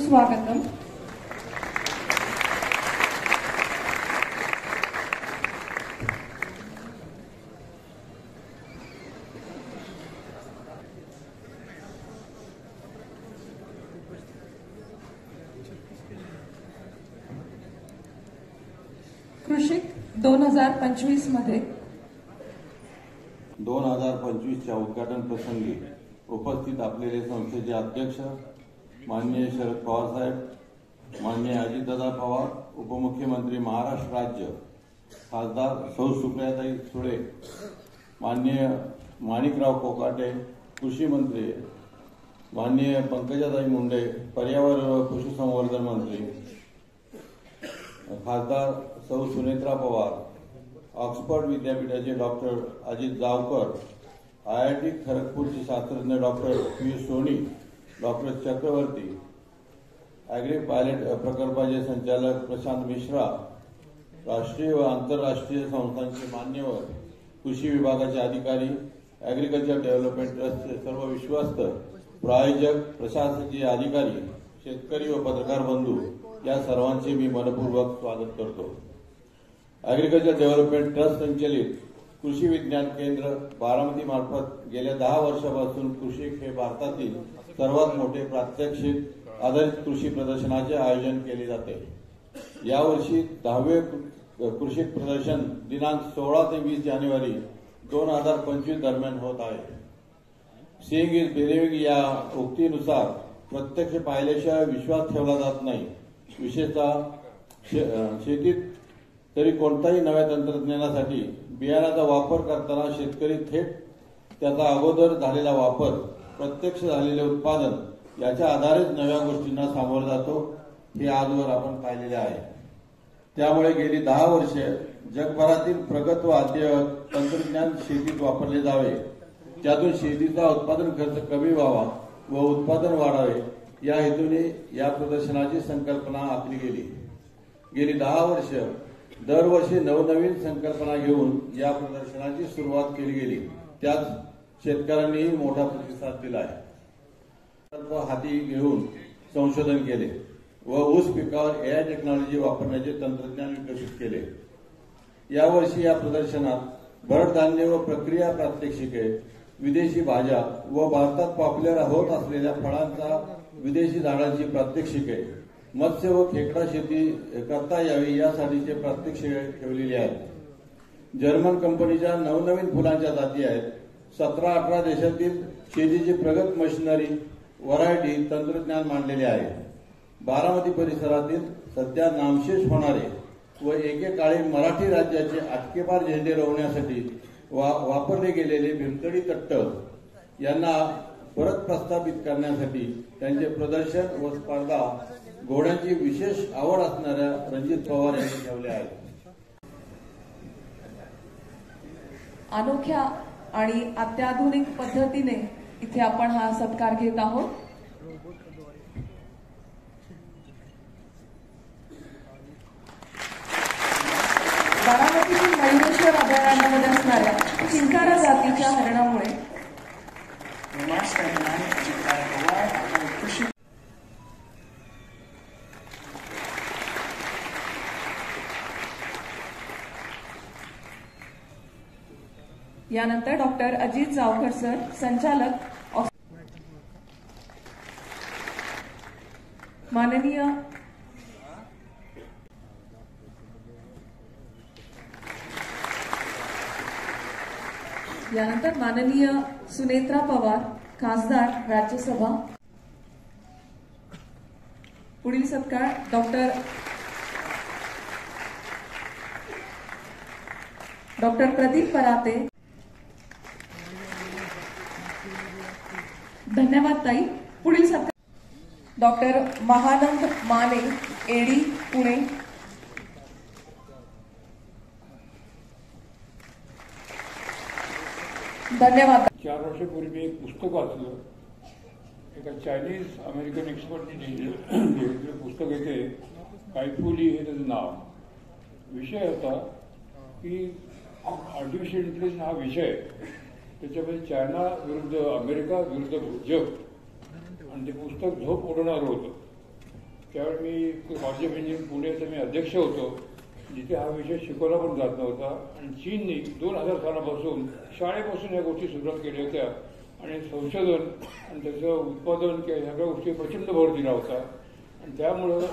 सुस्वागतम। कृषिक 2025 मध्ये 2025च्या उद्घाटन प्रसंगी उपस्थित असलेले संस्थेचे अध्यक्ष माननीय शरद पवार साहेब, माननीय अजितदादा पवार, उपमुख्यमंत्री महाराष्ट्र राज्य, खासदार सौ सुप्रियाताई सुळे, माननीय माणिकराव कोकाटे, कृषी मंत्री माननीय पंकजाताई मुंडे, पर्यावरण व पशुसंवर्धन मंत्री खासदार सौ सुनेत्रा पवार, ऑक्सफर्ड विद्यापीठाचे डॉक्टर अजित जावकर, IIT खरगपूरचे शास्त्रज्ञ doctor P Soni, doctor Chakravarti, agri pilot प्रकल्पाचे संचालक प्रशांत मिश्रा, राष्ट्रीय व आंतरराष्ट्रीय संस्थांचे मान्यवर, कृषी विभागाचे अधिकारी, ॲग्रिकल्चर डेव्हलपमेंट ट्रस्टचे सर्व विश्वस्त, प्रायोजक, प्रशासकीय अधिकारी, शेतकरी व पत्रकार बंधू या सर्वांचे मी मनपूर्वक स्वागत करतो। ॲग्रिकल्चर डेव्हलपमेंट ट्रस्ट संचलित कृषी विज्ञान केंद्र बारामती मार्फत गेल्या 10 वर्षापासून कृषिक हे भारतातील सर्वात मोठे प्रात्यक्षिक आधारित कृषी प्रदर्शनाचे आयोजन केले जाते। यावर्षी 10वे कृषिक प्रदर्शन दिनांक 16 ते 20 जानेवारी 2025 दरम्यान होत आहे। सीइंग इज बिलिव्हिंग या उक्तीनुसार प्रत्यक्ष पाहिल्याशिवाय विश्वास ठेवला जात नाही। विशेषतः शेतीत तरी कोणत्याही नव्या तंत्रज्ञानासाठी बियाणाचा वापर करताना शेतकरी थेट त्याचा अगोदर झालेला वापर, प्रत्यक्ष झालेले उत्पादन याच्या आधारेच नव्या गोष्टींना सामोरं जातो, हे आजवर आपण पाहिलेले आहे। त्यामुळे गेली 10 वर्षे जगभरातील प्रगत व अद्ययावत तंत्रज्ञान शेतीत वापरले जावे, त्यातून शेतीचा उत्पादन खर्च कमी व्हावा व उत्पादन वाढावे या हेतूने या प्रदर्शनाची संकल्पना आखली गेली। गेली 10 वर्ष दरवर्षी नवनवीन संकल्पना घेऊन या प्रदर्शनाची सुरुवात केली गेली। त्यात शेतकऱ्यांनीही मोठा प्रतिसाद दिला आहे। हाती घेऊन संशोधन केले व ऊस पिकावर AI टेक्नॉलॉजी वापरण्याचे तंत्रज्ञान विकसित केले। यावर्षी या प्रदर्शनात भरडधान्य व प्रक्रिया प्रात्यक्षिके, विदेशी भाज्या व भारतात पॉप्युलर होत असलेल्या फळांचा विदेशी झाडांची प्रात्यक्षिके, मत्स्य व खेकडा शेती करता यावी यासाठीचे प्रात्यक्षिके ठेवलेली आहेत। जर्मन कंपनीच्या नवनवीन फुलांच्या जाती आहेत। 17-18 देशातील शेतीची प्रगत मशिनरी, व्हरायटी, तंत्रज्ञान मांडलेले आहे। बारामती परिसरातील सध्या नामशेष होणारे व एकेकाळी मराठी राज्याचे आटकेपार झेंडे रोवण्यासाठी वापरले गेलेले भीमतडी तट्ट यांना परत प्रस्थापित करण्यासाठी त्यांचे प्रदर्शन व स्पर्धा घोड्यांची विशेष आवड असणाऱ्या रणजित पवार यांनी ठेवले आहेत। अनोख्या आणि अत्याधुनिक पद्धतीने इथे आपण हा सत्कार घेत आहोत। बारामतीतील मयुरेश्वर अभयारण्यामध्ये असणाऱ्या चिंकारा जातीच्या हरणामुळे यानंतर डॉक्टर अजित जावकर सर, संचालक, माननीय सुनेत्रा पवार, खासदार, राज्यसभा। पुढील सत्कार डॉक्टर प्रदीप पराते। धन्यवाद ताई। पुढील सत्कार डॉक्टर महानंद माने, एडी, पुणे। धन्यवाद। 4 वर्षापूर्वी एक पुस्तक वाचलं, एका चायनीज अमेरिकन एक्सपर्टने लिहिलेलं पुस्तक येते, कायफुली हे त्याचं नाव। विषय होता की आर्टिफिशियल इंटेलिजन्स हा विषय, त्याच्यामध्ये चायना विरुद्ध अमेरिका विरुद्ध जग, आणि ते पुस्तक झोप उडवणारं होतं। त्यावेळी मी कॉलेज ऑफ इंजिनिअरिंग पुण्याचा मी अध्यक्ष होतो, जिथे हा विषय शिकवला पण जात नव्हता. आणि चीननी 2000 सालापासून शाळेपासून या गोष्टी सुरुवात केल्या होत्या आणि संशोधन आणि त्याचं उत्पादन किंवा ह्या गोष्टी प्रचंड भर दिला होता. आणि त्यामुळं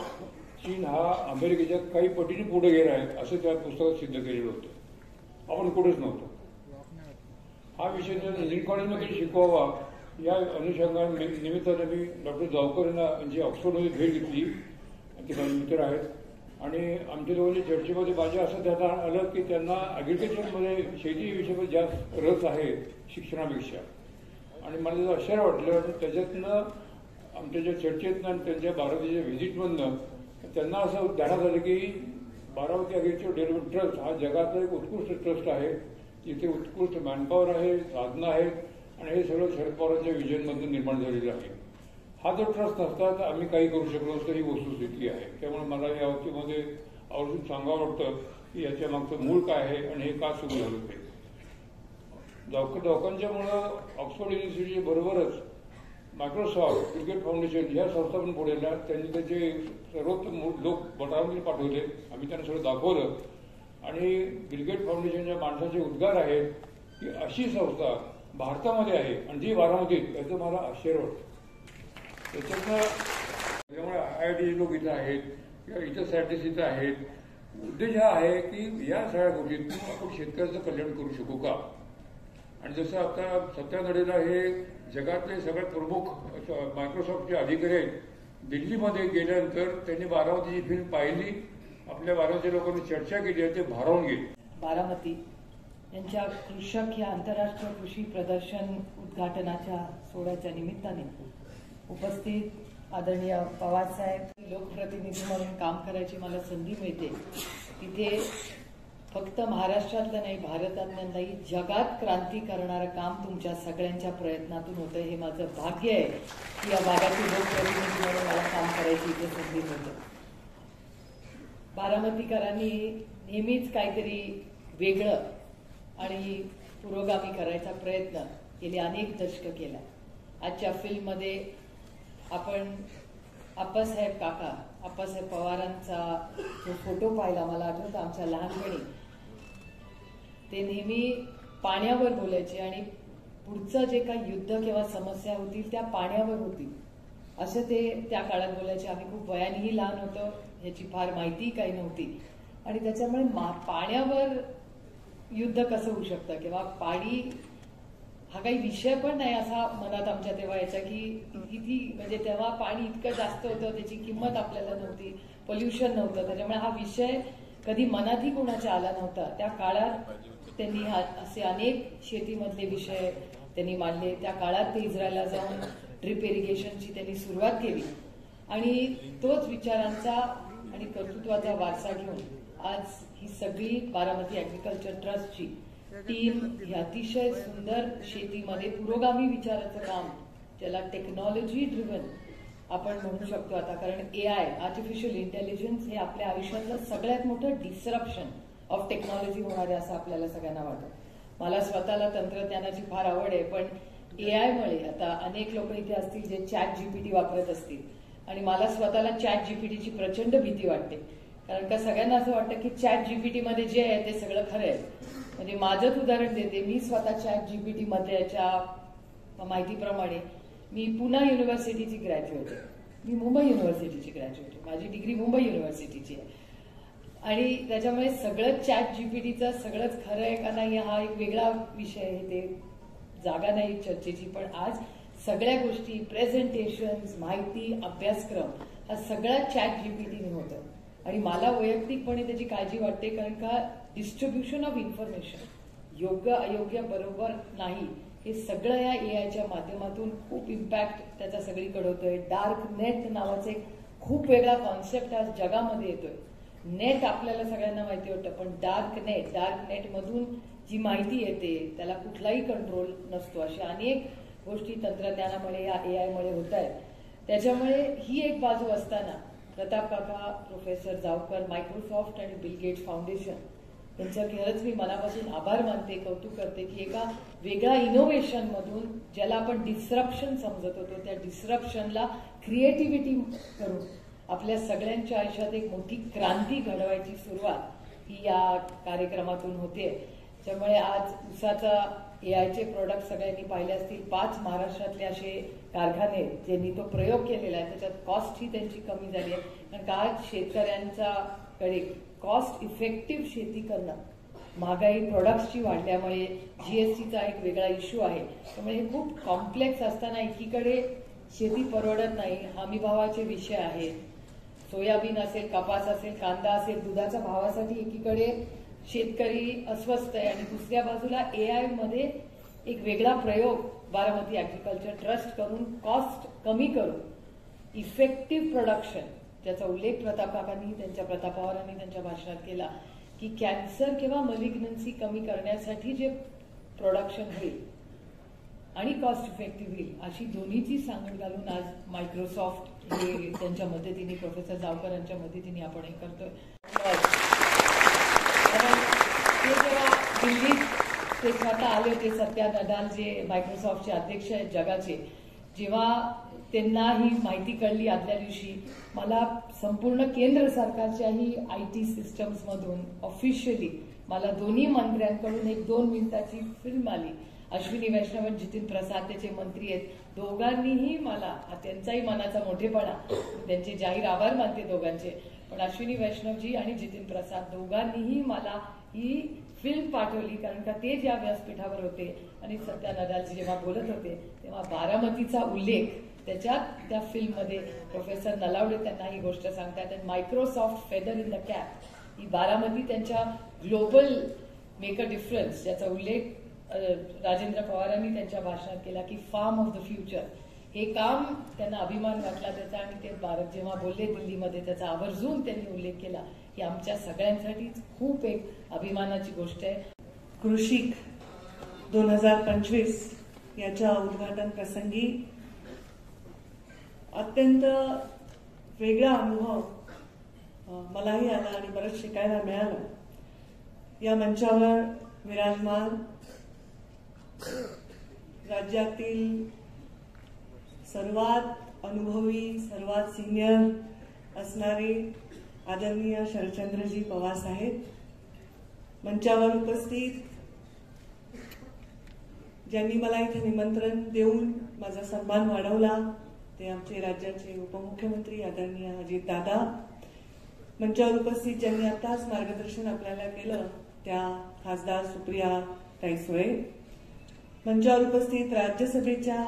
चीन हा अमेरिकेच्या काही पटीने पुढे गेला आहे असं त्या पुस्तकात सिद्ध केलेलं होतं. आपण कुठेच नव्हतो. हा विषय जर इंजिनिअरिंग कॉलेजमध्ये शिकवावा या अनुषंगाने निमित्ताने मी डॉक्टर जावकर यांची ऑक्सफोर्डमध्ये भेट घेतली. ते माझे मित्र आहेत आणि आमच्या दोघांच्या चर्चेमध्ये माझ्या असं त्याला आलं की त्यांना ॲग्रिकल्चरमध्ये शेतीविषयी जास्त रस आहे शिक्षणापेक्षा. आणि मला त्याचं आश्चर्य वाटलं. आणि त्याच्यातनं आमच्या ज्या चर्चेतनं आणि त्यांच्या बारामतीच्या व्हिजिटमधनं त्यांना असं ध्यानात आलं की बारामती ॲग्रिकल्चर डेव्हलपमेंट ट्रस्ट हा जगातला एक उत्कृष्ट ट्रस्ट आहे. इथे उत्कृष्ट मॅनपॉवर आहे, साधनं आहेत आणि हे सगळं शरद पवारांच्या विजनमधून निर्माण झालेलं आहे. हा जर ट्रस्ट नसता तर आम्ही काही करू शकलो नसतं, ही वस्तुस्थिती आहे. त्यामुळे मला या बाबतीमध्ये आवर्जून सांगावं वाटतं की याच्या मागचं मूळ काय आहे आणि हे का सुरू झालं ते. जावकांच्यामुळं ऑक्सफोर्ड युनिव्हर्सिटी बरोबरच मायक्रोसॉफ्ट, बिल गेट्स फाउंडेशन ह्या संस्था पण पुढे आल्या. त्यांनी त्याचे सर्वोत्तम लोक बारामतीला पाठवले. आम्ही त्यांना सगळं दाखवलं आणि बिल गेट्स फाउंडेशनच्या माणसाचे उद्गार आहेत की अशी संस्था भारतामध्ये आहे आणि ती बारामतीत, याचं मला आश्चर्य वाटतं. त्याच्यामुळे IIT लोक इथं आहेत किंवा इतर सायंटिस्ट इथं आहेत. उद्देश हा आहे की या सगळ्या गोष्टीतून आपण शेतकऱ्याचं कल्याण करू शकू का. आणि जसं आता सत्यानडेला हे जगातले सगळ्यात प्रमुख मायक्रोसॉफ्टचे अधिकारी आहेत. दिल्लीमध्ये गेल्यानंतर त्यांनी बारामतीची फिल्म पाहिली, आपल्या बारामती लोकांनी चर्चा केली आणि ते भारावून गेले. बारामती यांच्या कृषक या आंतरराष्ट्रीय कृषी प्रदर्शन उद्घाटनाच्या सोहळ्याच्या निमित्ताने उपस्थित आदरणीय पवारसाहेब, लोकप्रतिनिधी म्हणून काम करायची मला संधी मिळते. तिथे फक्त महाराष्ट्रातलं नाही, भारतातलं नाही, जगात क्रांती करणारं काम तुमच्या सगळ्यांच्या प्रयत्नातून होतं. हे माझं भाग्य आहे की या भागातील लोकप्रतिनिधी म्हणून मला काम करायची इथे संधी मिळते. बारामतीकरांनी नेहमीच काहीतरी वेगळं आणि पुरोगामी करायचा प्रयत्न गेली अनेक दशकं केला. आजच्या फिल्ममध्ये आपण आप्पासाहेब काका, आप्पासाहेब पवारांचा जो फोटो पाहिला, मला आठवतं आमच्या लहानपणी ते नेहमी पाण्यावर बोलायचे आणि पुढचं जे काही युद्ध किंवा समस्या होतील त्या पाण्यावर होतील असं ते त्या काळात बोलायचे. आम्ही खूप वयानेही लहान होतो, ह्याची फार माहिती काही नव्हती आणि त्याच्यामुळे पाण्यावर युद्ध कसं होऊ शकतं किंवा पाणी हा काही विषय पण नाही असा मनात आमच्या तेव्हा यायचा की किती म्हणजे तेव्हा पाणी इतकं जास्त होतं, त्याची किंमत आपल्याला नव्हती, पोल्युशन नव्हतं, त्याच्यामुळे हा विषय कधी मनातही कोणाच्या आला नव्हता. त्या काळात त्यांनी असे अनेक शेतीमधले विषय त्यांनी मांडले. त्या काळात ते इस्रायलला जाऊन ड्रिप इरिगेशनची त्यांनी सुरुवात केली आणि तोच विचारांचा आणि कर्तृत्वाचा वारसा घेऊन आज ही सगळी बारामती ॲग्रिकल्चर ट्रस्टची टीम ही अतिशय सुंदर शेतीमध्ये पुरोगामी विचाराचं काम, ज्याला टेक्नॉलॉजी ड्रिव्हन आपण म्हणू शकतो आता, कारण AI आर्टिफिशियल इंटेलिजन्स हे आपल्या आयुष्यातलं सगळ्यात मोठं डिस्रप्शन ऑफ टेक्नॉलॉजी होणार आहे असं आपल्याला सगळ्यांना वाटतं. मला स्वतःला तंत्रज्ञानाची फार आवड आहे, पण AI मुळे आता अनेक लोक इथे असतील जे ChatGPT वापरत असतील आणि मला स्वतःला ChatGPTची प्रचंड भीती वाटते. कारण का सगळ्यांना असं वाटतं की ChatGPT मध्ये जे आहे ते सगळं खरं आहे. म्हणजे माझंच उदाहरण देते, मी स्वतः ChatGPT मध्येच्या माहितीप्रमाणे मी पुणा युनिव्हर्सिटीची ग्रॅज्युएट आहे, मी मुंबई युनिव्हर्सिटीची ग्रॅज्युएट आहे, माझी डिग्री मुंबई युनिव्हर्सिटीची आहे आणि त्याच्यामुळे सगळं ChatGPTचं सगळंच खरं आहे का नाही हा एक वेगळा विषय आहे, ते जागा नाही चर्चेची. पण आज सगळ्या गोष्टी, प्रेझेंटेशन्स, माहिती, अभ्यासक्रम हा सगळा ChatGPTने होतं आणि मला वैयक्तिकपणे त्याची काळजी वाटते. कारण का डिस्ट्रीब्युशन ऑफ इन्फॉर्मेशन योग्य अयोग्य बरोबर नाही हे सगळं या AIच्या माध्यमातून खूप इम्पॅक्ट त्याचा सगळीकडे होतोय. डार्क नेट नावाचा एक खूप वेगळा कॉन्सेप्ट आज जगामध्ये येतोय. नेट आपल्याला सगळ्यांना माहिती होतं, पण डार्क नेटमधून जी माहिती येते त्याला कुठलाही कंट्रोल नसतो. अशा अनेक गोष्टी तंत्रज्ञानामुळे या AIमुळे होत आहेत. त्याच्यामुळे ही एक बाजू असताना प्रताप काका, प्रोफेसर जावकर, मायक्रोसॉफ्ट आणि बिल गेट्स फाउंडेशन यांचं खरंच मी मनापासून आभार मानते, कौतुक करते की एका वेगळ्या इनोव्हेशन मधून ज्याला आपण डिस्रप्शन समजत होतो त्या डिस्रप्शनला क्रिएटिव्हिटी करून आपल्या सगळ्यांच्या आयुष्यात एक मोठी क्रांती घडवायची सुरुवात ही या कार्यक्रमातून होते. त्यामुळे आज उसाचा एआयचे प्रोडक्ट सगळ्यांनी पाहिले असतील. 5 महाराष्ट्रातले असे कारखाने ज्यांनी तो प्रयोग केलेला आहे, त्याच्यात कॉस्ट ही त्यांची कमी झाली आहे. कारण का आज शेतकऱ्यांच्या कडे कॉस्ट इफेक्टिव्ह शेती करणं, महागाई प्रोडक्ट्सची वाढल्यामुळे जीएसटीचा एक वेगळा इश्यू आहे. त्यामुळे हे खूप कॉम्प्लेक्स असताना एकीकडे शेती परवडत नाही, हमीभावाचे विषय आहेत, सोयाबीन असेल, कपास असेल, कांदा असेल, दुधाच्या भावासाठी एकीकडे शेतकरी अस्वस्थ आहे आणि दुसऱ्या बाजूला एआय मध्ये एक वेगळा प्रयोग बारामती ऍग्रीकल्चर ट्रस्ट करून कॉस्ट कमी करून इफेक्टिव्ह प्रोडक्शन, ज्याचा उल्लेख प्रताप काकांनी प्रताप पवारांनी त्यांच्या भाषणात केला की कॅन्सर किंवा मलिग्नन्सी कमी करण्यासाठी जे प्रोडक्शन होईल आणि कॉस्ट इफेक्टिव्ह होईल अशी दोन्हीची सांगड घालून आज मायक्रोसॉफ्ट हे त्यांच्या मदतीने, प्रोफेसर जावकरांच्या मदतीने आपण हे करतोय. ते जेव्हा दिल्लीत ते स्वतः आले होते, सत्या नडाल जे मायक्रोसॉफ्टचे अध्यक्ष आहेत जगाचे, जेव्हा त्यांना ही माहिती कळली आदल्या दिवशी, मला संपूर्ण केंद्र सरकारच्याही IT सिस्टम्स मधून ऑफिशियली मला दोन्ही मंत्र्यांकडून एक 2 मिनिटाची फिल्म आली. अश्विनी वैष्णव आणि जितीन प्रसाद त्याचे मंत्री आहेत, दोघांनीही मला, त्यांचाही मनाचा मोठेपणा, त्यांचे जाहीर आभार मानते दोघांचे, पण अश्विनी वैष्णवजी आणि जितीन प्रसाद दोघांनीही मला ही फिल्म पाठवली. कारण का ते ज्या व्यासपीठावर होते आणि सत्या नडालजी जेव्हा बोलत होते तेव्हा बारामतीचा उल्लेख त्याच्यात त्या फिल्ममध्ये प्रोफेसर नलावडे त्यांना ही गोष्ट सांगतात. आणि Microsoft feather in the cap ही बारामती त्यांच्या ग्लोबल मेक अ डिफरन्स ज्याचा उल्लेख राजेंद्र पवारांनी त्यांच्या भाषणात केला की फार्म ऑफ द फ्युचर, हे काम त्यांना अभिमान वाटला त्याचा आणि ते भारत जेव्हा बोलले दिल्लीमध्ये त्याचा आवर्जून त्यांनी उल्लेख केला की आमच्या सगळ्यांसाठीच खूप एक अभिमानाची गोष्ट आहे. कृषिक 2025 याच्या उद्घाटन प्रसंगी अत्यंत वेगळा अनुभव मलाही आला आणि बरंच शिकायला मिळालं. या मंचावर विराजमान राज्यातील सर्वात अनुभवी, सर्वात सिनियर असणारे आदरणीय शरदचंद्रजी पवार साहेब, मंचावर उपस्थित ज्यांनी मला इथे निमंत्रण देऊन माझा सन्मान वाढवला ते आमचे राज्याचे उपमुख्यमंत्री आदरणीय अजितदादा, मंचावर उपस्थित ज्यांनी आताच मार्गदर्शन आपल्याला केलं त्या खासदार सुप्रिया ताई सुळे, मंचावर उपस्थित राज्यसभेच्या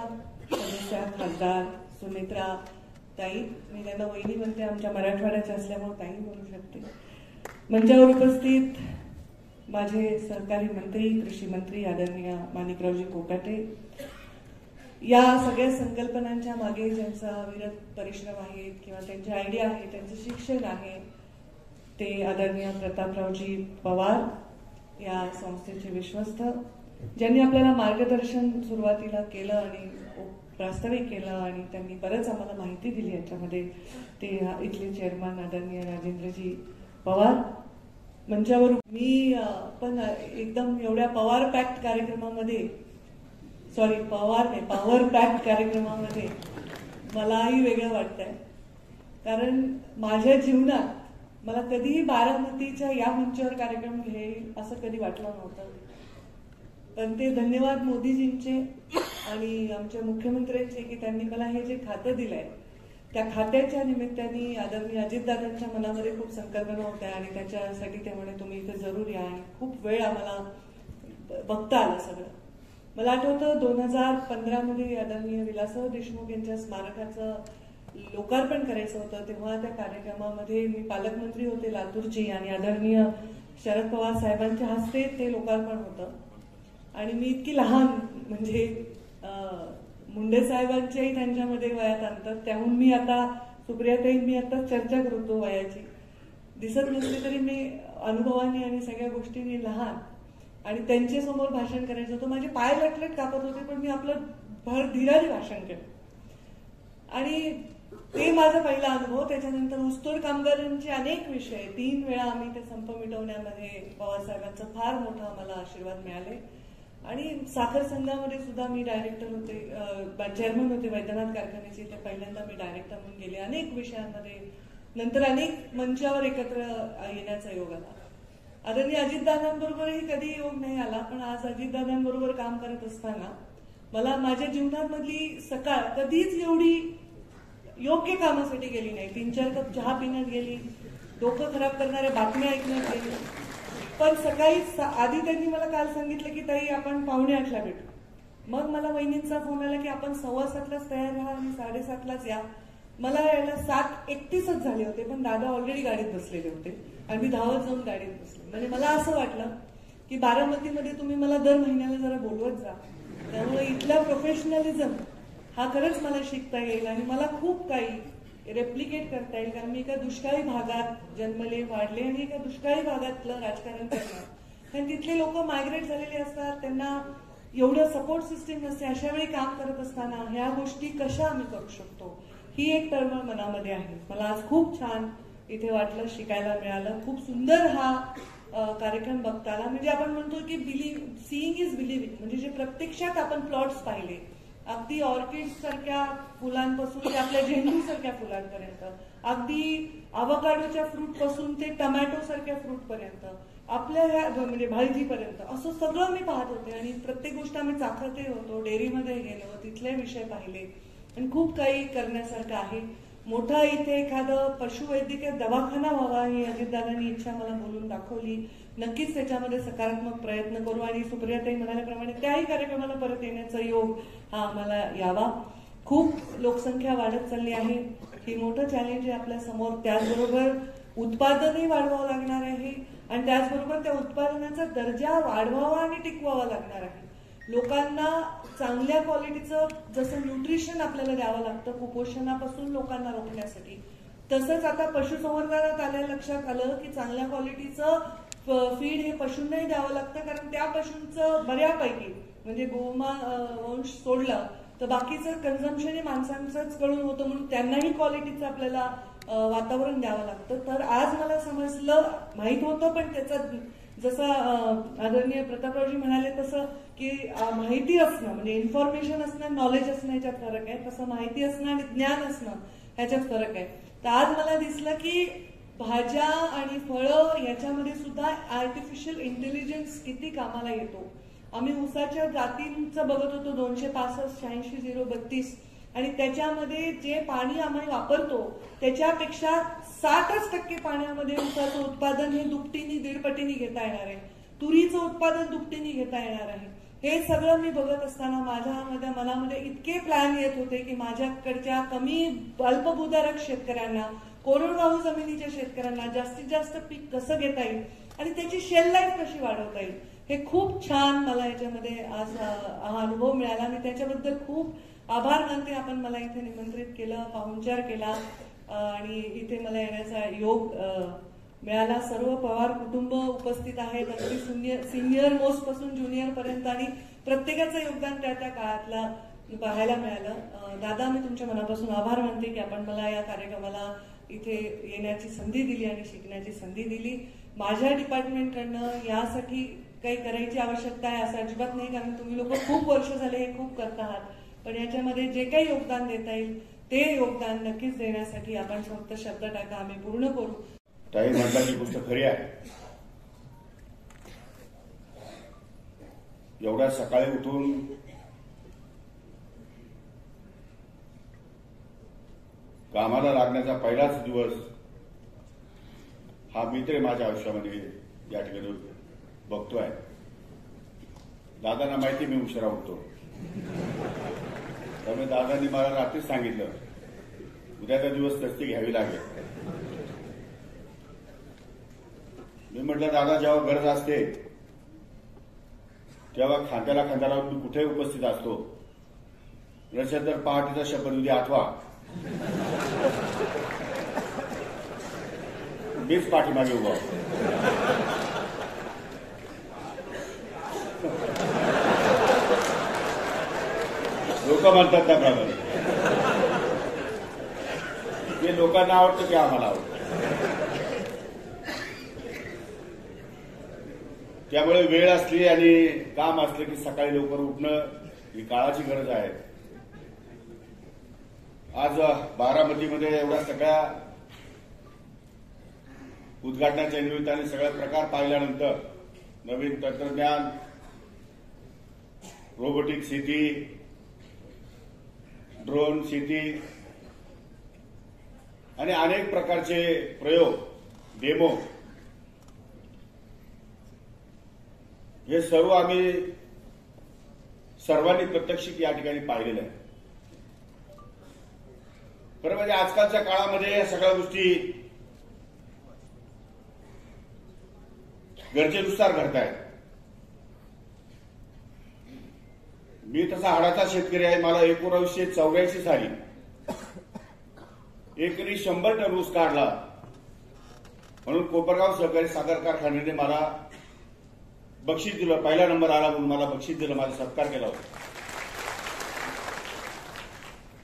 सदस्या खासदार सुनेत्रा ताई, मी त्यांना वहिनी म्हणते, आमच्या मराठवाड्याच्या असल्यामुळे ताई बोलू शकते, मंचावर उपस्थित माझे सहकारी मंत्री, कृषी मंत्री आदरणीय माणिकरावजी कोकाटे, या सगळ्या संकल्पनांच्या मागे ज्यांचा अविरत परिश्रम आहे किंवा त्यांचे आयडिया आहे, त्यांचं शिक्षण आहे, ते आदरणीय प्रतापरावजी पवार, या संस्थेचे विश्वस्त, ज्यांनी आपल्याला मार्गदर्शन सुरुवातीला केलं आणि प्रास्ताविक केलं आणि त्यांनी बरंच आम्हाला माहिती दिली याच्यामध्ये, ते इथले चेअरमन आदरणीय राजेंद्रजी पवार. मंचावर मी पण एकदम एवढ्या पॉवर पॅक्ड कार्यक्रमामध्ये मलाही वेगळं वाटतंय. कारण माझ्या जीवनात मला कधीही बारामतीच्या या मंचावर कार्यक्रम घेईल असं कधी वाटलं नव्हतं. पण ते धन्यवाद मोदीजींचे आणि आमच्या मुख्यमंत्र्यांचे की त्यांनी मला हे जे खातं दिलंय त्या खात्याच्या निमित्ताने आदरणीय अजितदादांच्या मनामध्ये खूप संकल्पना होत्या आणि त्याच्यासाठी ते म्हणे तुम्ही इथे जरूर या आणि खूप वेळ आम्हाला बघता आलं सगळं. मला आठवतं 2015 मध्ये आदरणीय विलासराव देशमुख यांच्या स्मारकाचं लोकार्पण करायचं होतं. तेव्हा त्या कार्यक्रमामध्ये मी पालकमंत्री होते लातूरची आणि आदरणीय शरद पवार साहेबांच्या हस्ते ते लोकार्पण होतं आणि मी इतकी लहान म्हणजे मुंडे साहेबांच्याही त्यांच्यामध्ये वयात अंतर, त्याहून मी आता सुप्रियाताई मी आता चर्चा करतो वयाची, दिसत नसली तरी मी अनुभवाने आणि सगळ्या गोष्टींनी लहान आणि त्यांच्या समोर भाषण करायचं होतं. माझे पाय लटलट कापत होते पण मी आपलं भर धीराने भाषण केलं आणि ते माझा पहिला अनुभव. त्याच्यानंतर ऊसतोड कामगारांचे अनेक विषय 3 वेळा आम्ही ते संप मिटवण्यामध्ये पवारसाहेबांचा फार मोठा आम्हाला आशीर्वाद मिळाले आणि साखर संघामध्ये सुद्धा मी डायरेक्टर होते, चेअरमन होते वैद्यनाथ कारखान्याचे, ते पहिल्यांदा मी डायरेक्टर म्हणून गेले. अनेक विषयांमध्ये नंतर अनेक मंचावर एकत्र येण्याचा योग आला. आदरणीय अजितदादांबरोबरही कधी योग नाही आला, पण आज अजितदादांबरोबर काम करत असताना मला माझ्या जीवनामधली सकाळ कधीच एवढी योग्य कामासाठी गेली नाही. 3-4 कप चहा पिण्यात गेली, डोकं खराब करणाऱ्या बातम्या ऐकण्यात गेली. पण सकाळी आधी त्यांनी मला काल सांगितलं की ताई आपण 5:45ला भेटू. मग मला वहिनींचा फोन आला की आपण 7:15लाच तयार राहा आणि 7:30लाच या. मला यायला 7:31च झाले होते, पण दादा ऑलरेडी गाडीत बसलेले होते आणि मी धावत जाऊन गाडीत बसले. म्हणजे मला असं वाटलं की बारामतीमध्ये तुम्ही मला दर महिन्याला जरा बोलवत जा. त्यामुळे इथला प्रोफेशनलिझम हा खरंच मला शिकता येईल आणि मला खूप काही रेप्लिकेट करता येईल. कारण मी एका दुष्काळी भागात जन्मले वाढले आणि एका दुष्काळी भागातलं राजकारण करणार. कारण तिथले लोक मायग्रेट झालेले असतात, त्यांना एवढं सपोर्ट सिस्टीम नसते. अशा वेळी काम करत असताना ह्या गोष्टी कशा आम्ही करू शकतो ही एक तळमळ मनामध्ये आहे. मला आज खूप छान इथे वाटलं, शिकायला मिळालं. खूप सुंदर हा कार्यक्रम बघता आला. म्हणजे आपण म्हणतो की सीइंग इज बिलिव्हिंग. म्हणजे जे प्रत्यक्षात आपण प्लॉट्स पाहिले, अगदी ऑर्किड सारख्या फुलांपासून ते आपल्या झेंडू सारख्या फुलांपर्यंत, अगदी अवकाडोच्या फ्रूट पासून ते टमॅटो सारख्या फ्रूट पर्यंत, आपल्या ह्या म्हणजे भाजीपर्यंत, असं सगळं मी पाहत होते. आणि प्रत्येक गोष्ट आम्ही चाखतही होतो, डेअरीमध्ये गेलो, तिथले विषय पाहिले आणि खूप काही करण्यासारखं आहे. मोठा इथे एखादं पशुवैद्यकीय दवाखाना व्हावा ही अजितदादांनी इच्छा मला बोलून दाखवली. नक्कीच त्याच्यामध्ये सकारात्मक प्रयत्न करू आणि सुप्रियाताई म्हणाल्याप्रमाणे त्याही कार्यक्रमाला परत येण्याचा योग हा आम्हाला यावा. खूप लोकसंख्या वाढत चालली आहे, ही मोठं चॅलेंज आहे आपल्या समोर. त्याचबरोबर उत्पादनही वाढवावं लागणार आहे आणि त्याचबरोबर त्या उत्पादनाचा दर्जा वाढवावा आणि टिकवावा लागणार आहे. लोकांना चांगल्या क्वालिटीचं जसं न्यूट्रिशन आपल्याला द्यावं लागतं कुपोषणापासून लोकांना रोखण्यासाठी, तसंच आता पशुसंवर्धनात आल्या लक्षात आलं की चांगल्या क्वालिटीचं फीड हे पशूंनाही द्यावं लागतं. कारण त्या पशूंचं बऱ्यापैकी म्हणजे गोवंश सोडलं तर बाकीचं कन्झम्पशन हे माणसांचंच कळून होतं, म्हणून त्यांनाही क्वालिटीचं आपल्याला वातावरण द्यावं लागतं. तर आज मला समजलं, माहीत होतं पण त्याचं जसं आदरणीय प्रतापरावजी म्हणाले तसं की माहिती असणं म्हणजे इन्फॉर्मेशन असणं, नॉलेज असणं ह्याच्यात फरक आहे. तसं माहिती असणं आणि ज्ञान असणं ह्याच्यात फरक आहे. तर आज मला दिसलं की भाज्या आणि फळं याच्यामध्ये सुद्धा आर्टिफिशियल इंटेलिजन्स किती कामाला येतो. आम्ही ऊसाच्या जातींचं बघत होतो 265, 86, 032 आणि त्याच्यामध्ये जे पाणी आम्ही वापरतो त्याच्यापेक्षा 60% पाण्यामध्ये ऊसाचं उत्पादन हे दुपटीने 1.5 पटीने घेता येणार आहे. तुरीचं उत्पादन दुपटीने घेता येणार आहे. हे सगळं मी बघत असताना माझ्या मनामध्ये इतके प्लॅन येत होते की माझ्याकडच्या कमी अल्पभूधारक शेतकऱ्यांना, कोरडवाहू जमिनीच्या शेतकऱ्यांना जास्तीत जास्त पीक कसं घेता येईल आणि त्याची शेल लाईफ कशी वाढवता येईल. हे खूप छान मला याच्यामध्ये आज हा अनुभव मिळाला आणि त्याच्याबद्दल खूप आभार मानते. आपण मला इथे निमंत्रित केलं, पाहुणचार केला आणि इथे मला येण्याचा योग मिळाला. सर्व पवार कुटुंब उपस्थित आहेत, अगदी सिनियर मोस्ट पासून ज्युनियर पर्यंत आणि प्रत्येकाचं योगदान त्या त्या काळातला पाहायला मिळालं. दादा, मी तुमच्या मनापासून आभार मानते की आपण मला या कार्यक्रमाला इथे येण्याची संधी दिली आणि शिकण्याची संधी दिली. माझ्या डिपार्टमेंटकडनं यासाठी काही करायची आवश्यकता आहे असं अजिबात नाही, कारण तुम्ही लोक खूप वर्ष झाले हे खूप करत आहात. पण याच्यामध्ये जे काही योगदान देता येईल ते योगदान नक्कीच देण्यासाठी आपण फक्त शब्द टाका, आम्ही पूर्ण करू. ताई म्हटल्याची गोष्ट खरी आहे. एवढ्या सकाळी उठून कामाला लागण्याचा पहिलाच दिवस हा मित्र माझ्या आयुष्यामध्ये या ठिकाणी बघतोय. दादांना माहिती मी उशिरा उठतो, त्यामुळे दादांनी मला रात्रीच सांगितलं उद्याचा दिवस तस्ती घ्यावी लागेल. मी म्हटलं दादा, जेव्हा गरज असते तेव्हा खांद्याला खांदा लावून मी कुठेही उपस्थित असतो. नसेल तर पहाटेचा शपथविधी आठवा, मीच पाठीमागे उभा. लोक म्हणतात त्याप्रमाणे जे लोकांना आवडतं ते आम्हाला आवडतं. त्यामुळे वेळ असली आणि काम असलं की सकाळी लवकर उठणं ही काळाची गरज आहे. आज बारामतीमध्ये एवढ्या सगळ्या उद्घाटनाच्या निमित्ताने सगळे प्रकार पाहिल्यानंतर नवीन तंत्रज्ञान, रोबोटिक शेती, ड्रोन शेती आणि अनेक प्रकारचे प्रयोग, डेमो हे सर्व आम्ही सर्वांनी प्रत्यक्षिक या ठिकाणी पाहिलेलं आहे. खरं म्हणजे आजकालच्या काळामध्ये या सगळ्या गोष्टी गरजेनुसार घडतायत. मी तसा हाडाचा शेतकरी आहे. मला 1984 साली एकरी 100 टन ऊस काढला म्हणून कोपरगाव सहकारी साखर कारखान्याने मला बक्षीस दिलं. पहिला नंबर आला म्हणून मला बक्षीस दिलं, माझा सत्कार केला होता.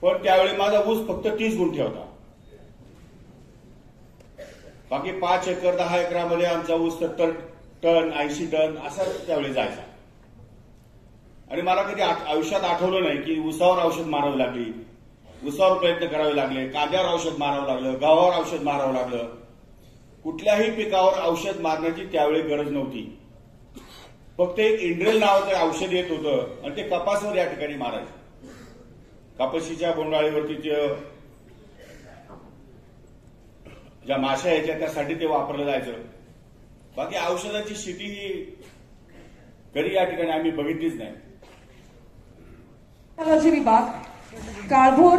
पण त्यावेळी माझा ऊस फक्त 30 गुंठे होता. बाकी 5 एकर 10 एकरामध्ये आमचा ऊस 70 टन 80 टन असा त्यावेळी जायचा. आणि मला कधी आयुष्यात आठवलं नाही की ऊसावर औषध मारावी लागली, ऊसावर प्रयत्न करावे लागले, कांद्यावर औषध मारावं लागलं, गव्हावर औषध मारावं लागलं. कुठल्याही पिकावर औषध मारण्याची त्यावेळी गरज नव्हती. फक्त एक इंड्रेल नावाचं औषध येत होतं आणि ते कपासावर या ठिकाणी मारायचं. कपाशीच्या बोंडाळीवरती ज्या माश्या यायच्या त्यासाठी ते वापरलं जायचं. बाकी औषधाची शेती ही कधी या ठिकाणी आम्ही बघितलीच नाही. टेक्नॉलॉजी विभाग, काळभोर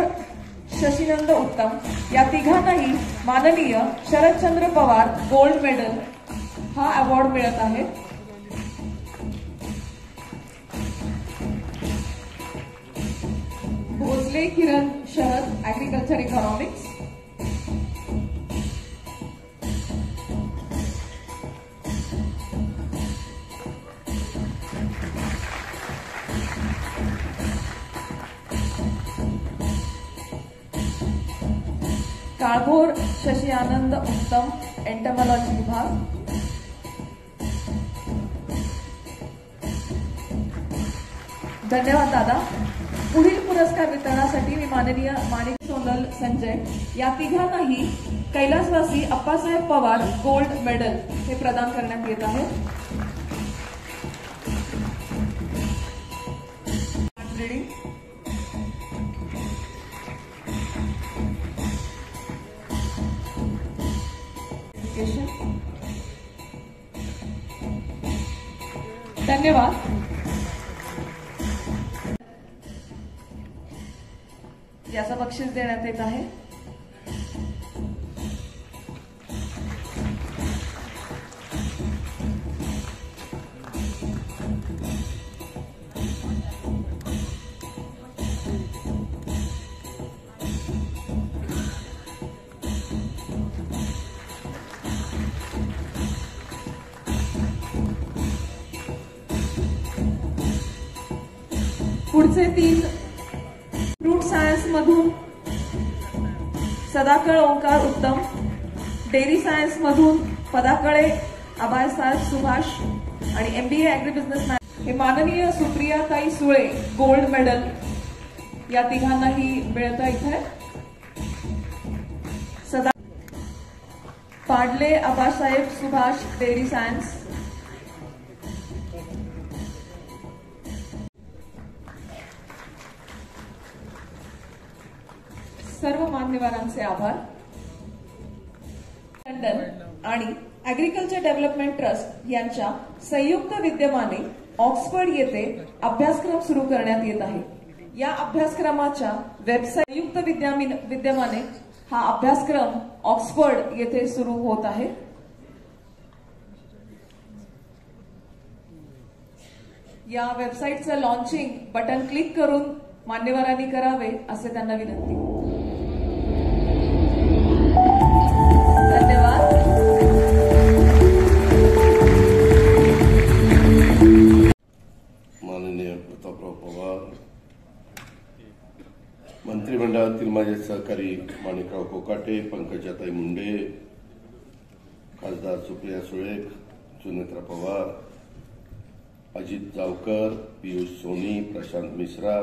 शशीनंद उत्तम या तिघांनाही माननीय शरदचंद्र पवार गोल्ड मेडल हा अवॉर्ड मिळत आहे. भोसले किरण शरद ऍग्रीकल्चर इकॉनॉमिक्स, काळभोर शशी आनंद उत्तम एंटमॉलॉजी विभाग, धन्यवाद दादा. पुढील पुरस्कार वितरणासाठी मी माननीय माणिक सोनल संजय या तिघांनाही कैलासवासी अप्पासाहेब पवार गोल्ड मेडल हे प्रदान करण्यात येत आहे. धन्यवाद. याचं बक्षीस देण्यात येत आहे. पुढचे 3 फ्रूट सायन्स मधून सदाकळ ओंकार उत्तम, डेअरी सायन्स मधून पदाकळे अभयसाहेब सुभाष आणि MBA ऍग्री बिझनेस हे माननीय सुप्रियाताई सुळे गोल्ड मेडल या तिघांनाही मिळतं इथे. सदा पाडले अभयसाहेब सुभाष डेअरी सायन्स, सर्व मान्यवरांचे आभार. लंडन आणि ऍग्रीकल्चर डेव्हलपमेंट ट्रस्ट यांच्या संयुक्त विद्यमाने ऑक्सफर्ड येथे अभ्यासक्रम सुरू करण्यात येत आहे. या अभ्यासक्रमाच्या वेबसाईट संयुक्त विद्यमाने हा अभ्यासक्रम ऑक्सफर्ड येथे सुरू होत आहे. या वेबसाईटचं लॉन्चिंग बटन क्लिक करून मान्यवरांनी करावे असे त्यांना विनंती. धन्यवाद. माननीय प्रतापराव पवार, मंत्रिमंडळातील माझे सहकारी माणिकराव कोकाटे, पंकजाताई मुंडे, खासदार सुप्रिया सुळे, सुनेत्रा पवार, अजित जावकर, पियुष सोनी, प्रशांत मिश्रा,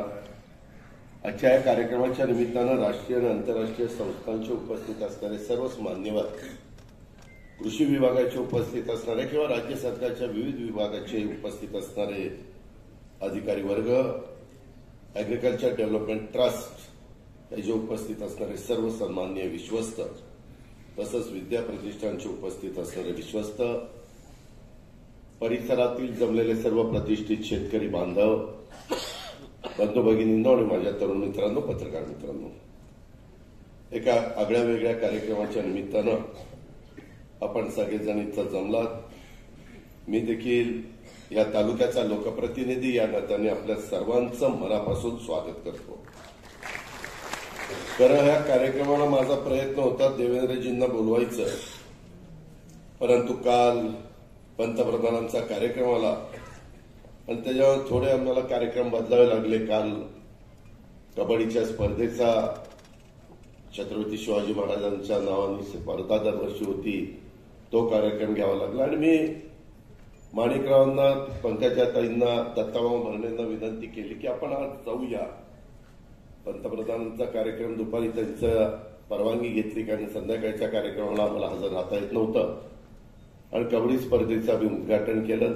आजच्या या कार्यक्रमाच्या निमित्तानं राष्ट्रीय आणि आंतरराष्ट्रीय संस्थांचे उपस्थित असणारे सर्वच मान्यवर कृषी विभागाचे उपस्थित असणारे किंवा राज्य सरकारच्या विविध विभागाचे उपस्थित असणारे अधिकारी वर्ग, ॲग्रिकल्चर डेव्हलपमेंट ट्रस्ट याचे उपस्थित असणारे सर्व सन्माननीय विश्वस्त, तसंच विद्या प्रतिष्ठानचे उपस्थित असणारे विश्वस्त, परिसरातील जमलेले सर्व प्रतिष्ठित शेतकरी बांधव, बंधू भगिनींनो आणि माझ्या तरुण मित्रांनो, पत्रकार मित्रांनो, एका आगळ्या वेगळ्या कार्यक्रमाच्या निमित्तानं आपण सगळेजण इथं जमलात. मी देखील या तालुक्याचा लोकप्रतिनिधी या नात्याने आपल्या सर्वांचं मनापासून स्वागत करतो. खरं ह्या कार्यक्रमाला माझा प्रयत्न होता देवेंद्रजींना बोलवायचं, परंतु काल पंतप्रधानांचा कार्यक्रम आला आणि त्याच्यावर थोडे आम्हाला कार्यक्रम बदलावे लागले. काल कबड्डीच्या स्पर्धेचा छत्रपती शिवाजी महाराजांच्या नावाने स्पर्धा दरवर्षी होती, तो कार्यक्रम घ्यावा लागला आणि मी माणिकरावांना, पंकजाताईंना, दत्ताभाऊ भरणेंना विनंती केली की आपण आज जाऊया. पंतप्रधानांचा कार्यक्रम दुपारी त्यांच्या परवानगी घेतली, कारण संध्याकाळच्या कार्यक्रमाला आम्हाला हजर राहता येत नव्हतं आणि कबड्डी स्पर्धेचं आम्ही उद्घाटन केलं.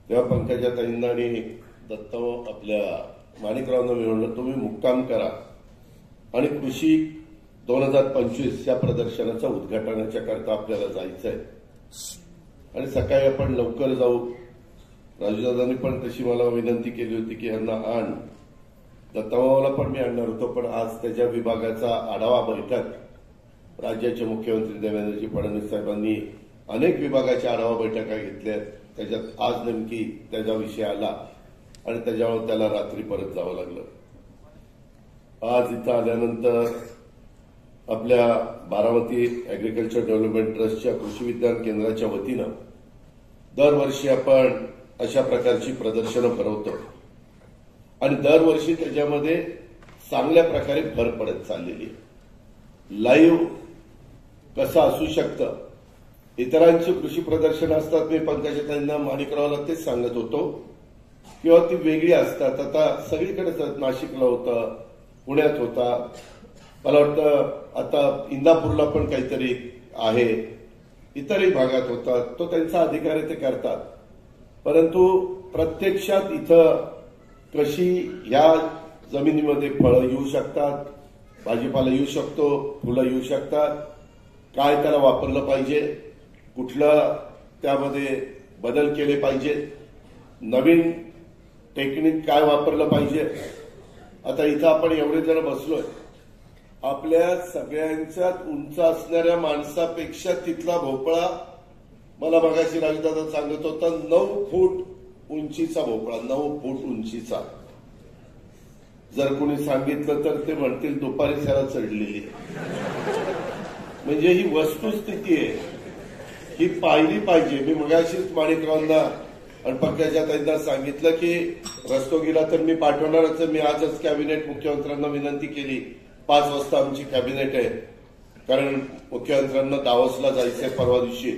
तेव्हा पंकजाताईंना आणि दत्ताभाऊ आपल्या माणिकरावांना मी म्हणलं, तुम्ही मुक्काम करा आणि कृषी 2025 या प्रदर्शनाच्या उद्घाटनाच्या करता आपल्याला जायचंय आणि सकाळी आपण लवकर जाऊ. राजूदादांनी पण तशी मला विनंती केली होती की यांना आण. दत्ताभाऊला पण मी आणणार होतो, पण आज त्याच्या विभागाचा आढावा बैठक राज्याचे मुख्यमंत्री देवेंद्रजी फडणवीस साहेबांनी अनेक विभागाच्या आढावा बैठका घेतल्या, त्याच्यात आज नेमकी त्याचा विषय आला आणि त्याच्यावर त्याला रात्री परत जावं लागलं. आज इथं आल्यानंतर आपल्या बारामती ॲग्रिकल्चर डेव्हलपमेंट ट्रस्टच्या कृषी विज्ञान केंद्राच्या वतीनं दरवर्षी आपण अशा प्रकारची प्रदर्शनं भरवतो आणि दरवर्षी त्याच्यामध्ये चांगल्या प्रकारे भर पडत चाललेली आहे. लाईव्ह कसं असू शकतं, इतरांची कृषी प्रदर्शनं असतात, मी पंकजाताईंना, माणिकरावला तेच सांगत होतो, किंवा ती वेगळी असतात. आता सगळीकडेच नाशिकला होता, पुण्यात होता, मला वाटतं आता इंदापूरला पण काहीतरी आहे, इतरही भागात होतात. तो त्यांचा अधिकार आहे, ते करतात. परंतु प्रत्यक्षात इथं कशी ह्या जमिनीमध्ये फळं येऊ शकतात, भाजीपाला येऊ शकतो, फुलं येऊ शकतात, काय त्याला वापरलं पाहिजे, कुठलं त्यामध्ये बदल केले पाहिजेत, नवीन टेक्निक काय वापरलं पाहिजे. आता इथं आपण एवढे जण बसलोय, आपल्या सगळ्यांच्यात उंच असणाऱ्या माणसापेक्षा तिथला भोपळा, मला मगाशी राजदादा सांगत होता, 9 फूट उंचीचा भोपळा, 9 फूट उंचीचा. जर कोणी सांगितलं तर ते म्हणतील दुपारी त्याला चढलेली. म्हणजे ही वस्तुस्थिती आहे, ही पाहिली पाहिजे. मी मगाशीच माणिकरावांना आणि पंकजाताईंना सांगितलं की रस्तोगीला तर मी पाठवणारच. मी आजच कॅबिनेट मुख्यमंत्र्यांना विनंती केली, 5 वाजता आमची कॅबिनेट आहे, कारण मुख्यमंत्र्यांना दावोसला जायचंय परवा दिवशी.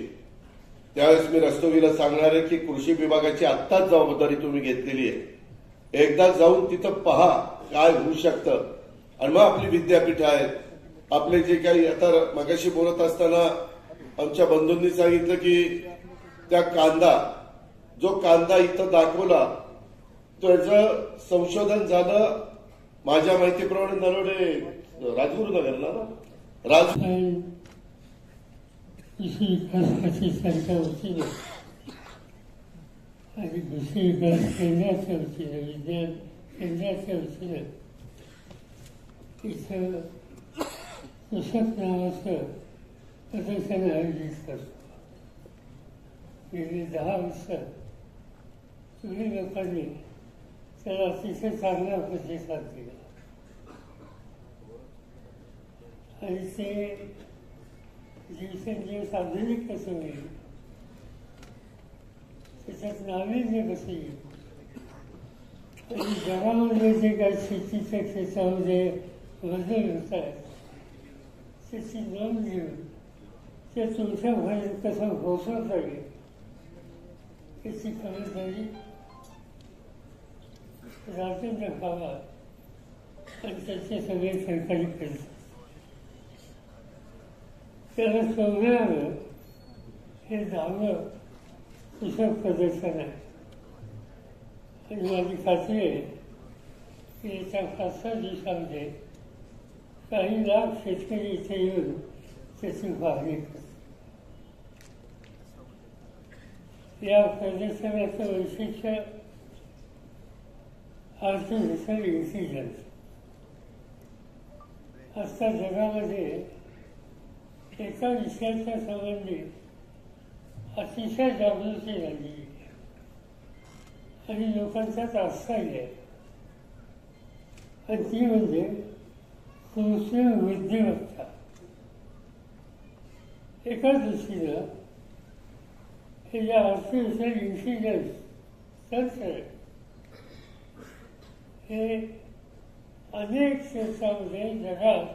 त्यावेळेस मी रस्तोगीला सांगणार आहे की कृषी विभागाची आत्ताच जबाबदारी तुम्ही घेतलेली आहे, एकदा जाऊन तिथं पहा काय होऊ शकतं. आणि मग आपली विद्यापीठ आहेत, आपले जे काही, आता मगाशी बोलत असताना आमच्या बंधूंनी सांगितलं की त्या जो कांदा इथं दाखवला त्याचं संशोधन झालं माझ्या माहितीप्रमाणे नरोडे राजगुरुनगरला ना कृषी विकासाची सरकार वतीने आणि कृषी विकास केंद्राच्या वतीने, विज्ञान केंद्राच्या वतीने इथं कृषक नावाचं प्रदर्शन आयोजित करतो. गेली 10 वर्ष तुम्ही लोकांनी त्याला अतिशय चांगला प्रतिसाद दिला आणि ते दिवसेंदिवस आधुनिक कसं होईल, त्याच्यात नाविन्य कसं येईल आणि जगामध्ये जे काही शेतीच्या क्षेत्रामध्ये बदल होत आहेत त्याची नोंद घेऊन ते तुमच्या घरी कसं पोहोचवता येईल त्याची खबरदारी राजेंद्र पवार आणि त्याचे सगळे सरकारी करतात. त्याला सोडण्यानं हे 10वं कुशल प्रदर्शन आहे आणि माझी खात्री आहे की येत्या 5-6 दिवसांमध्ये काही लाख शेतकरी इथे येऊन त्याची पाहणी करतात। या प्रदर्शनाचं वैशिष्ट्य आर्टिफिशियल इंटेलिजन्स। आजच्या जगामध्ये एका विषयाच्या संबंधी अतिशय जागृती झाली आणि लोकांच्यात आस्थाही आहे आणि ती म्हणजे कृत्रिम बुद्धिमत्ता। एका दृष्टीनं हे जे आर्टिफिशियल इंटेलिजन्स तंत्र हे अनेक क्षेत्रामध्ये जगात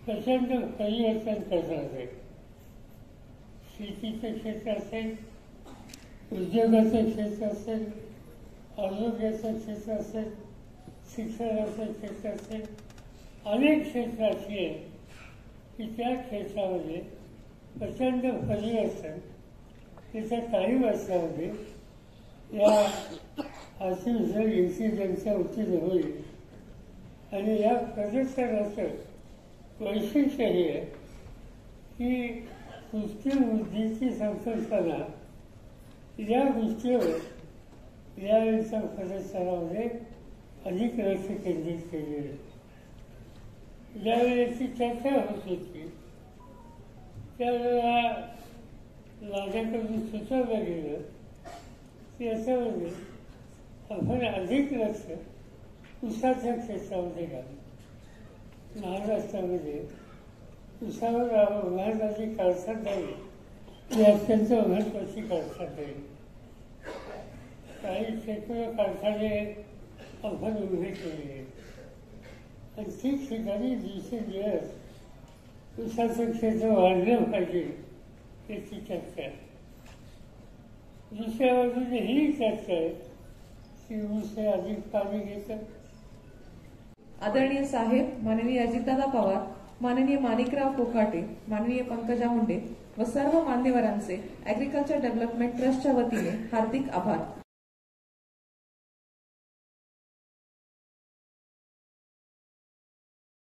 प्रचंड परिवर्तन करणार आहे। शेतीचं क्षेत्र असेल, उद्योगाचं क्षेत्र असेल, आरोग्याचं क्षेत्र असेल, शिक्षणाचं क्षेत्र असेल, अनेक क्षेत्र अशी आहेत की त्या क्षेत्रामध्ये प्रचंड परिवर्तन त्याच्या काही वर्षामध्ये या आर्टिफिशियल इंटेलिजन्सच्या उत्तीर्ण होईल। आणि या प्रदर्शनाचं वैशिष्ट्य हे आहे की कृत्रिम बुद्धीची संकल्पना या गोष्टीवर यावेळेच्या प्रदर्शनामध्ये अधिक लक्ष केंद्रित केलेलं आहे। ज्यावेळेची चर्चा होत होती त्यावेळेला माझ्याकडून सुचवलं गेलं की याच्यामध्ये आपण अधिक लक्ष ऊसाच्या क्षेत्रामध्ये घालू। महाराष्ट्रामध्ये ऊसावर होणारी कारखानदारी ही अत्यंत महत्त्वाची कारखानदारी। काही शेकडो कारखाने आपण उभे केले आहेत आणि ठिकठिकाणी दिवसेंदिवस ऊसाचं क्षेत्र वाढलं पाहिजे याची चर्चा आहे। दुसऱ्या बाजूने ही चर्चा आहे की ऊस हे अधिक पाणी घेतं। आदरणीय साहेब, माननीय अजितदादा पवार, माननीय माणिकराव कोकाटे, माननीय पंकजा मुंडे व सर्व मान्यवरांचे ॲग्रिकल्चर डेव्हलपमेंट ट्रस्टच्या वतीने हार्दिक आभार।